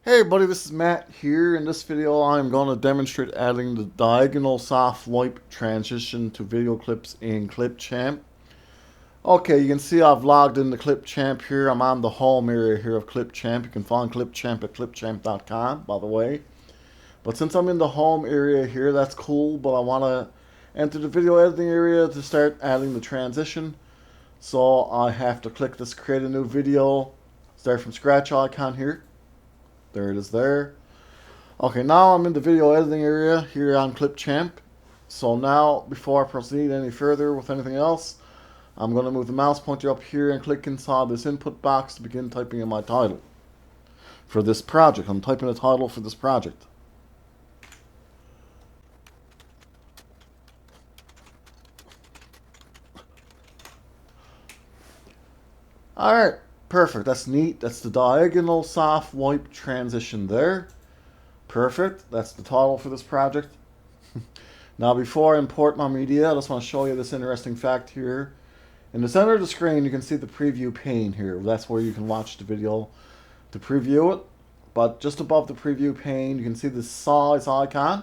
Hey everybody, this is Matt here. In this video I'm going to demonstrate adding the diagonal soft wipe transition to video clips in Clipchamp. Okay, you can see I've logged into Clipchamp here. I'm on the home area here of Clipchamp. You can find Clipchamp at clipchamp.com, by the way. But since I'm in the home area here, that's cool, but I want to enter the video editing area to start adding the transition. So I have to click this create a new video, start from scratch icon here. There it is there. Okay, now I'm in the video editing area here on Clipchamp. So now, before I proceed any further with anything else, I'm going to move the mouse pointer up here and click inside this input box to begin typing in my title for this project. I'm typing a title for this project. Alright, perfect. That's neat. That's the diagonal soft wipe transition there. Perfect. That's the title for this project. Now before I import my media, I just want to show you this interesting fact here. In the center of the screen you can see the preview pane here. That's where you can watch the video to preview it. But just above the preview pane you can see the size icon.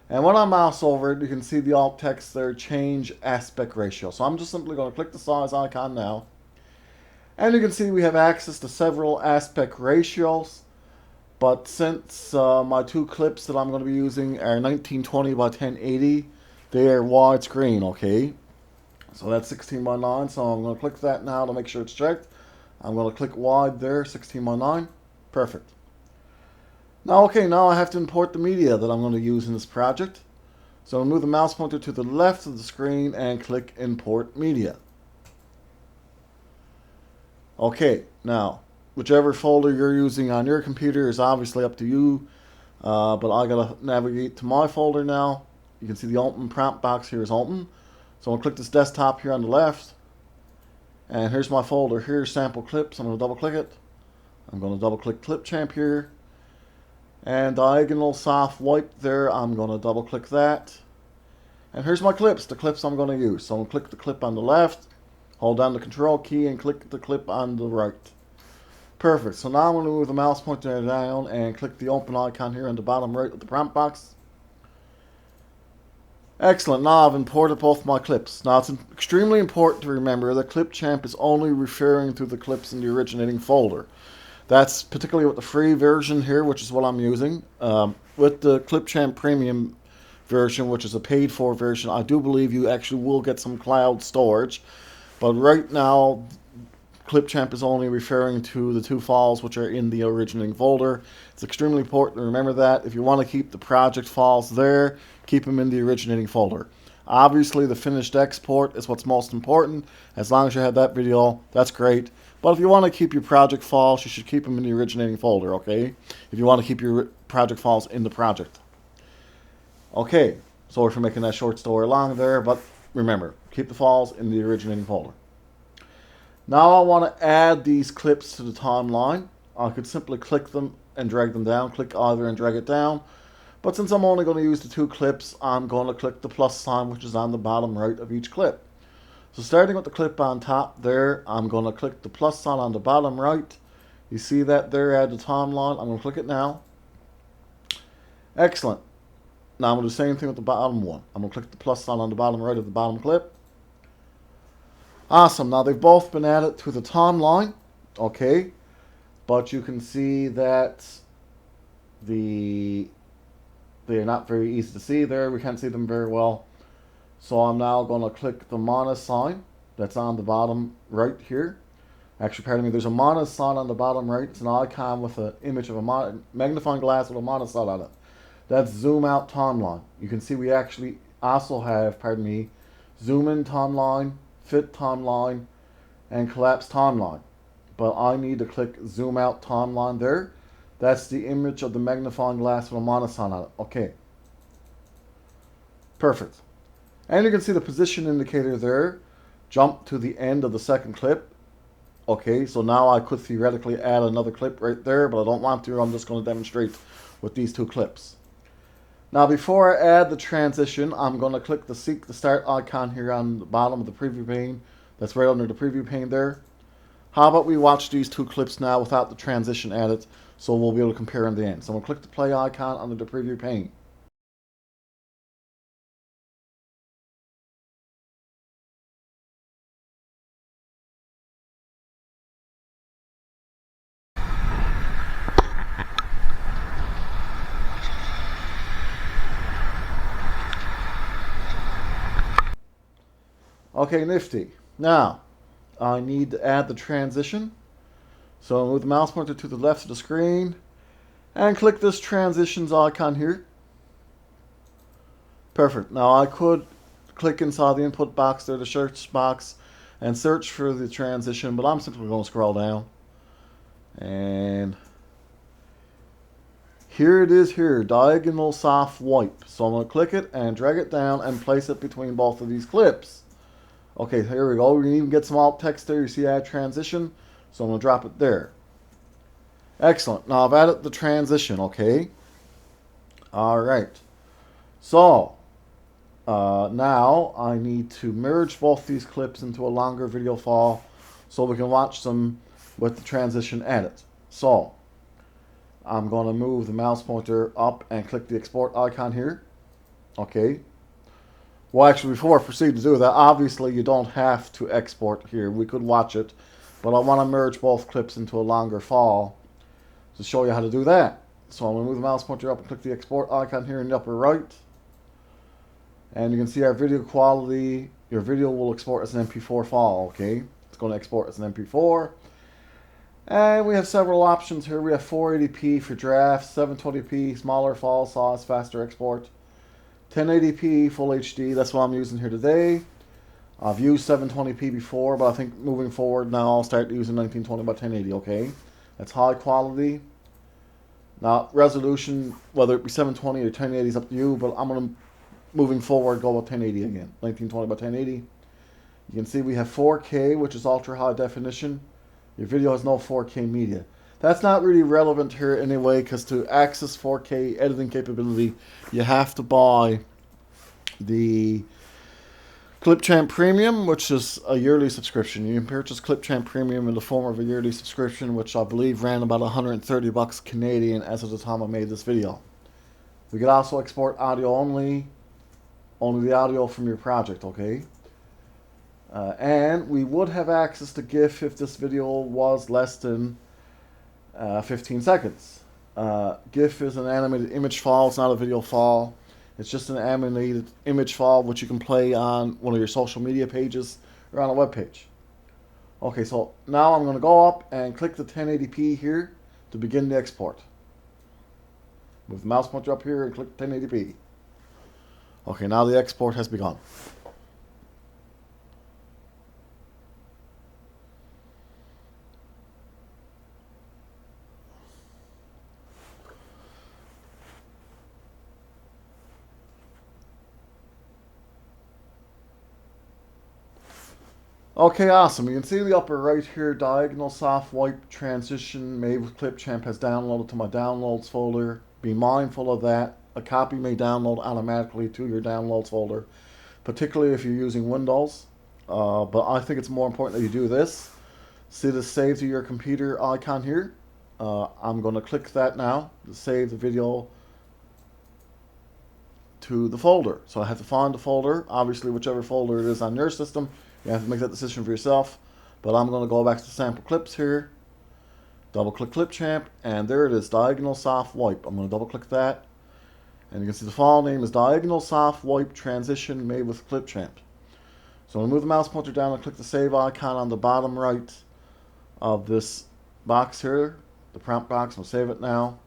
And when I mouse over it you can see the alt text there, change aspect ratio. So I'm just simply going to click the size icon now. And you can see we have access to several aspect ratios. But since my two clips that I'm going to be using are 1920 by 1080, they are widescreen, okay? So that's 16 by 9, so I'm going to click that now to make sure it's checked. I'm going to click wide there, 16 by 9. Perfect. Now, okay, now I have to import the media that I'm going to use in this project. So I'll move the mouse pointer to the left of the screen and click Import Media. Okay, now, whichever folder you're using on your computer is obviously up to you, but I gotta navigate to my folder now. You can see the open prompt box here is open. So I'm gonna click this desktop here on the left, and here's my folder here, sample clips. I'm gonna double click it. I'm gonna double click Clipchamp here, and diagonal soft wipe there. I'm gonna double click that, and here's my clips, the clips I'm gonna use. So I'm gonna click the clip on the left, hold down the control key, and click the clip on the right. Perfect. So now I'm going to move the mouse pointer down and click the open icon here on the bottom right of the prompt box. Excellent. Now I've imported both my clips. Now it's extremely important to remember that Clipchamp is only referring to the clips in the originating folder. That's particularly with the free version here, which is what I'm using. With the Clipchamp Premium version, which is a paid for version, I do believe you actually will get some cloud storage. But right now, Clipchamp is only referring to the two files which are in the originating folder. It's extremely important to remember that. If you want to keep the project files there, keep them in the originating folder. Obviously, the finished export is what's most important. As long as you have that video, that's great. But if you want to keep your project files, you should keep them in the originating folder, okay? If you want to keep your project files in the project. Okay, sorry for making that short story long there, but remember, keep the files in the originating folder. Now I want to add these clips to the timeline. I could simply click them and drag them down. Click either and drag it down. But since I'm only going to use the two clips, I'm going to click the plus sign which is on the bottom right of each clip. So starting with the clip on top there, I'm going to click the plus sign on the bottom right. You see that there, add the timeline. I'm going to click it now. Excellent. Now I'm going to do the same thing with the bottom one. I'm going to click the plus sign on the bottom right of the bottom clip. Awesome. Now they've both been added to the timeline, okay, but you can see that they're not very easy to see there. We can't see them very well. So I'm now going to click the minus sign that's on the bottom right here. Actually, pardon me, there's a minus sign on the bottom right. It's an icon with an image of a magnifying glass with a minus sign on it. That's zoom out timeline. You can see we actually also have, pardon me, zoom in timeline, fit timeline, and collapse timeline. But I need to click zoom out timeline there. That's the image of the magnifying glass with a minus sign on it. Okay. Perfect. And you can see the position indicator there. Jump to the end of the second clip. Okay, so now I could theoretically add another clip right there, but I don't want to. I'm just going to demonstrate with these two clips. Now before I add the transition, I'm going to click the Seek the Start icon here on the bottom of the preview pane. That's right under the preview pane there. How about we watch these two clips now without the transition added, so we'll be able to compare in the end. So I'm going to click the play icon under the preview pane. Okay, nifty. Now, I need to add the transition. So I'll move the mouse pointer to the left of the screen and click this transitions icon here. Perfect. Now I could click inside the input box there, the search box, and search for the transition, but I'm simply going to scroll down. And here it is here, diagonal soft wipe. So I'm going to click it and drag it down and place it between both of these clips. Okay, here we go. We can even get some alt text there. You see add transition. So I'm going to drop it there. Excellent. Now I've added the transition, okay? All right. So now I need to merge both these clips into a longer video file so we can watch them with the transition added. So I'm going to move the mouse pointer up and click the export icon here. Okay. Well, actually, before I proceed to do that, obviously you don't have to export here. We could watch it, but I want to merge both clips into a longer file to show you how to do that. So I'm going to move the mouse pointer up and click the export icon here in the upper right. And you can see our video quality. Your video will export as an MP4 file, okay? It's going to export as an MP4. And we have several options here. We have 480p for drafts, 720p, smaller file size, faster export. 1080p full HD, that's what I'm using here today. I've used 720p before, but I think moving forward now I'll start using 1920 by 1080, okay? That's high quality. Now, resolution, whether it be 720 or 1080 is up to you, but I'm going to, moving forward, go with 1080 again. 1920 by 1080. You can see we have 4K, which is ultra high definition. Your video has no 4K media. That's not really relevant here anyway, because to access 4K editing capability, you have to buy the Clipchamp Premium, which is a yearly subscription. You can purchase Clipchamp Premium in the form of a yearly subscription, which I believe ran about 130 bucks Canadian as of the time I made this video. We could also export audio only the audio from your project, okay? And we would have access to GIF if this video was less than 15 seconds. GIF is an animated image file. It's not a video file. It's just an animated image file which you can play on one of your social media pages or on a web page. Okay, so now I'm going to go up and click the 1080p here to begin the export. Move the mouse pointer up here and click 1080p. Okay, now the export has begun. Okay, awesome. You can see the upper right here, diagonal soft wipe transition made with Clipchamp has downloaded to my downloads folder. Be mindful of that. A copy may download automatically to your downloads folder, particularly if you're using Windows. But I think it's more important that you do this. See the save to your computer icon here. I'm going to click that now to save the video to the folder. So I have to find the folder, obviously whichever folder it is on your system. You have to make that decision for yourself. But I'm going to go back to the sample clips here. Double click Clipchamp, and there it is, Diagonal Soft Wipe. I'm going to double click that. And you can see the file name is Diagonal Soft Wipe Transition made with Clipchamp. So I'm going to move the mouse pointer down and click the save icon on the bottom right of this box here, the prompt box. I'm going to save it now.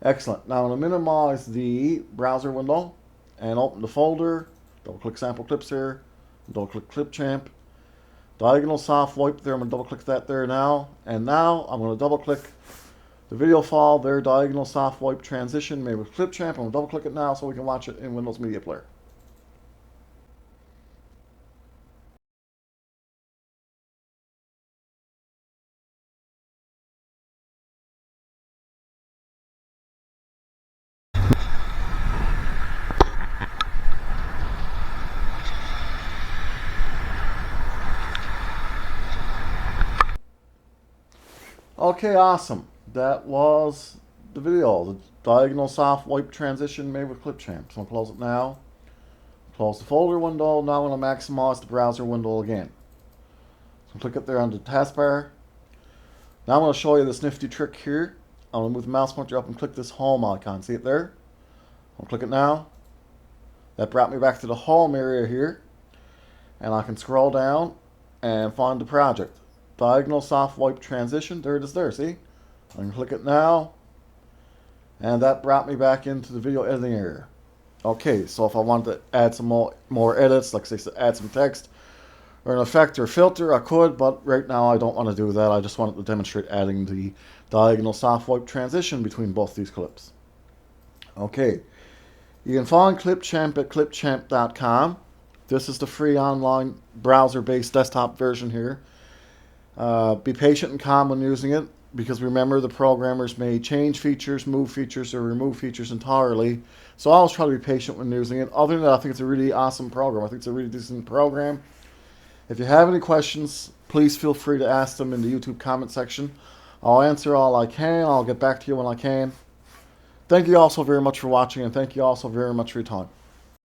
Excellent. Now I'm going to minimize the browser window and open the folder. Double click sample clips here. Double click Clipchamp. Diagonal soft wipe there. I'm going to double click that there now. And now I'm going to double click the video file there, diagonal soft wipe transition made with Clipchamp. I'm going to double click it now so we can watch it in Windows Media Player. Okay, awesome. That was the video. The diagonal soft wipe transition made with Clipchamp. So I'll close it now. Close the folder window. Now I'm going to maximize the browser window again. So click up there on the taskbar. Now I'm going to show you this nifty trick here. I'm going to move the mouse pointer up and click this home icon. See it there? I'll click it now. That brought me back to the home area here. And I can scroll down and find the project. Diagonal soft wipe transition. There it is there, see? I can click it now. And that brought me back into the video editing area. Okay, so if I wanted to add some more edits, like say add some text or an effect or filter, I could, but right now I don't want to do that. I just wanted to demonstrate adding the diagonal soft wipe transition between both these clips. Okay, you can find Clipchamp at clipchamp.com. This is the free online browser-based desktop version here. Be patient and calm when using it, because remember, the programmers may change features, move features, or remove features entirely. So I always try to be patient when using it. Other than that, I think it's a really awesome program. I think it's a really decent program. If you have any questions, please feel free to ask them in the YouTube comment section. I'll answer all I can. I'll get back to you when I can. Thank you all so very much for watching, and thank you all so very much for your time.